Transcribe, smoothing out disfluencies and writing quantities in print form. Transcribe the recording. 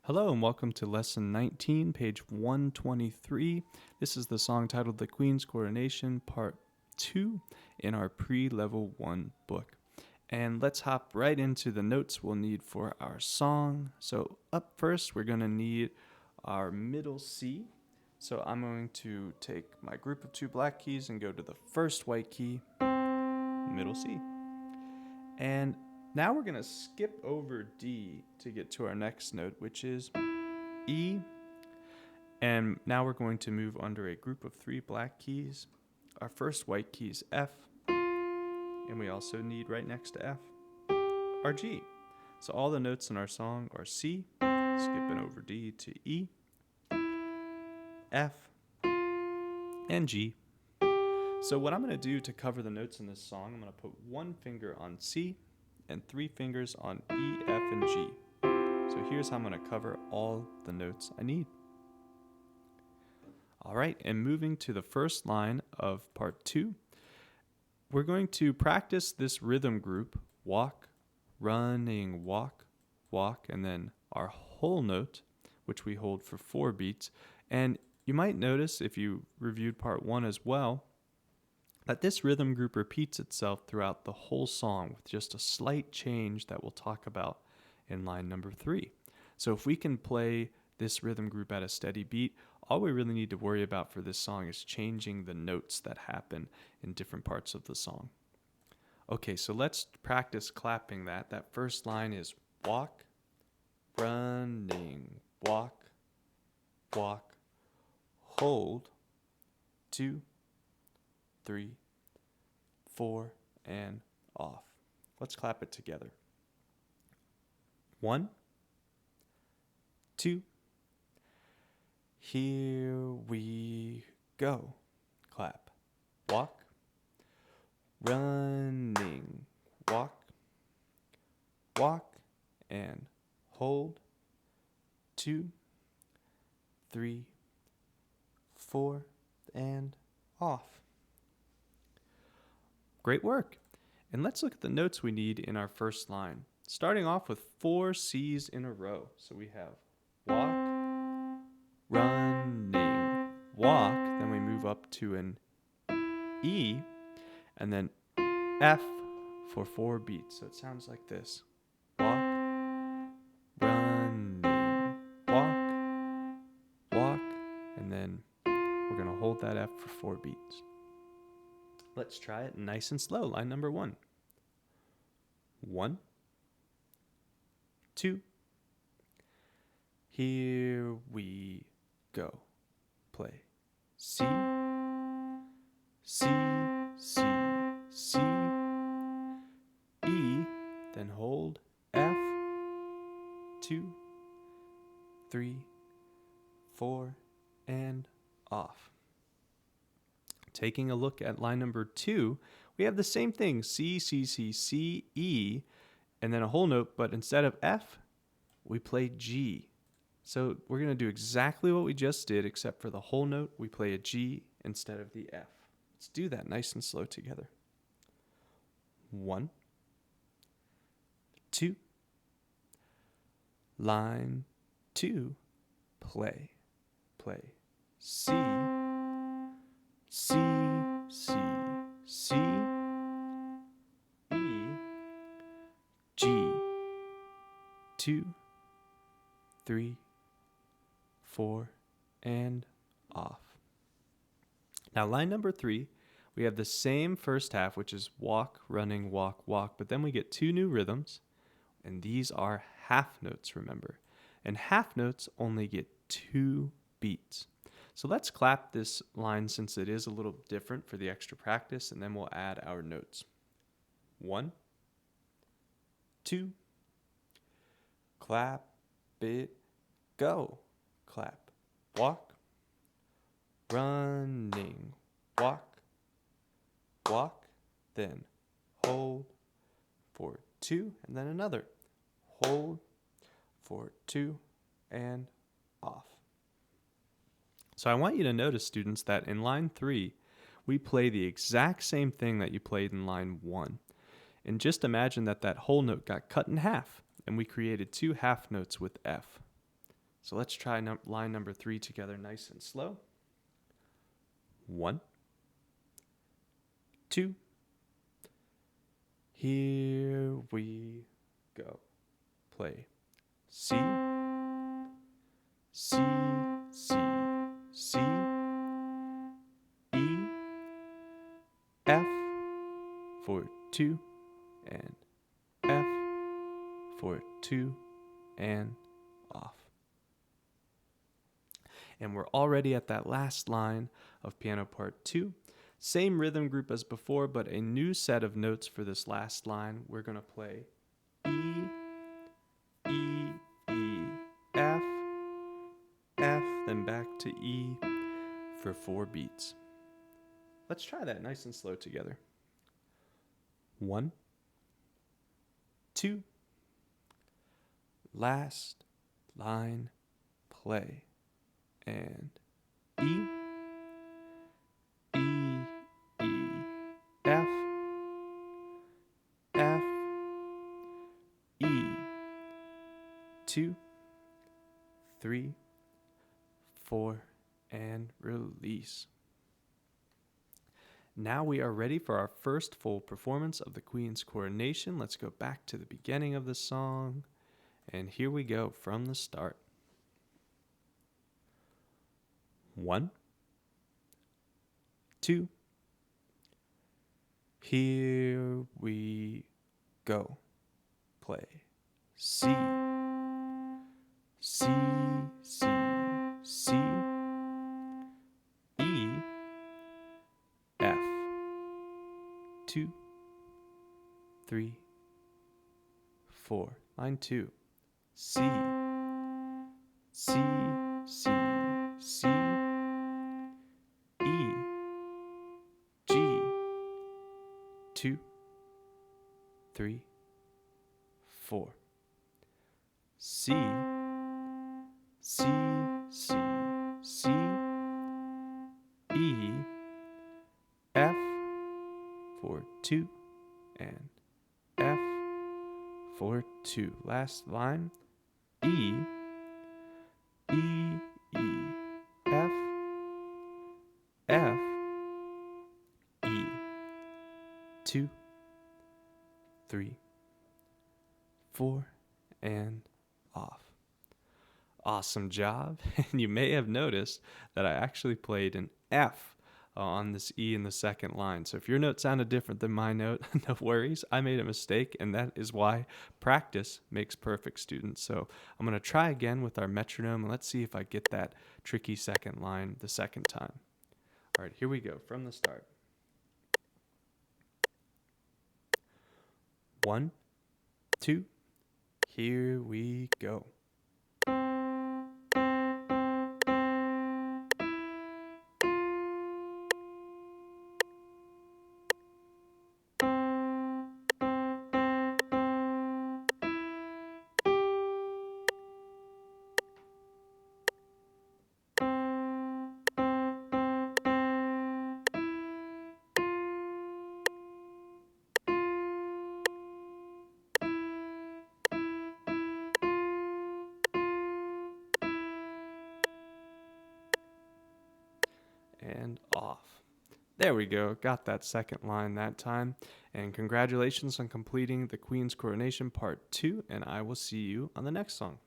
Hello and welcome to Lesson 19, page 123. This is the song titled The Queen's Coronation, Part 2 in our pre-Level 1 book. And let's hop right into the notes we'll need for our song. So up first, we're going to need our middle C. So I'm going to take my group of two black keys and go to the first white key, middle C. And now we're going to skip over D to get to our next note, which is E. And now we're going to move under a group of three black keys. Our first white key is F. And we also need right next to F our G. So all the notes in our song are C, skipping over D to E, F, and G. So what I'm going to do to cover the notes in this song, I'm going to put one finger on C and three fingers on E, F, and G. So here's how I'm going to cover all the notes I need. All right, and moving to the first line of part 2, we're going to practice this rhythm group, walk, running, walk, walk, and then our whole note, which we hold for 4 beats. And you might notice, if you reviewed part 1 as well, that this rhythm group repeats itself throughout the whole song with just a slight change that we'll talk about in line number 3. So if we can play this rhythm group at a steady beat, all we really need to worry about for this song is changing the notes that happen in different parts of the song. Okay, so let's practice clapping that. That first line is walk, running, walk, walk, hold, 2, 3, 4, and off. Let's clap it together. 1, 2, here we go. Clap. Walk, running, walk, walk, and hold, 2, 3, 4, and off. Great work. And let's look at the notes we need in our first line. Starting off with 4 C's in a row. So we have walk, running, walk. Then we move up to an E, and then F for 4 beats. So it sounds like this. Walk, running, walk, walk, and then we're going to hold that F for 4 beats. Let's try it nice and slow. Line number 1. 1, 2. Here we go. Play. C, C, C, C, E, then hold F, 2, 3, 4, and off. Taking a look at line number 2, we have the same thing, C, C, C, C, E, and then a whole note, but instead of F, we play G. So we're going to do exactly what we just did, except for the whole note, we play a G instead of the F. Let's do that nice and slow together. 1, 2, line 2, play, play, C, C, C, C, E, G, 2, 3, 4, and off. Now line number 3, we have the same first half, which is walk, running, walk, walk, but then we get 2 new rhythms, and these are half notes, remember. And half notes only get 2 beats. So let's clap this line since it is a little different for the extra practice, and then we'll add our notes. 1, 2, clap it, go. Clap, walk, running, walk, walk, then hold for 2, and then another. Hold for 2, and off. So I want you to notice, students, that in line 3, we play the exact same thing that you played in line 1. And just imagine that that whole note got cut in half, and we created 2 half notes with F. So let's try line number 3 together nice and slow. 1, 2, here we go. Play C, C, C, C, E, F for 2, and F for 2, and off. And we're already at that last line of piano part 2. Same rhythm group as before, but a new set of notes for this last line. We're going to play E, E, E, F, F, then back to E for 4 beats. Let's try that nice and slow together. 1, 2, last line, play, and E, E, E, F, F, E, 2, 3, 4, and release. Now we are ready for our first full performance of the Queen's Coronation. Let's go back to the beginning of the song, and here we go from the start. 1, 2, here we go. Play C, C, C, C, E, F, 2, 3, 4. Line 2. C, C, C, C, E, G, 2, 3, 4. C, C, C, C, E, F for 2, and F for 2. Last line, E, E, E, F, F, E, 2, 3, 4, and off. Awesome job. And you may have noticed that I actually played an F on this E in the second line. So if your note sounded different than my note, no worries. I made a mistake, and that is why practice makes perfect, students. So I'm going to try again with our metronome, and let's see if I get that tricky second line the second time. All right, here we go from the start. 1, 2, here we go. And off. There we go. Got that second line that time. And congratulations on completing the Queen's Coronation Part 2, and I will see you on the next song.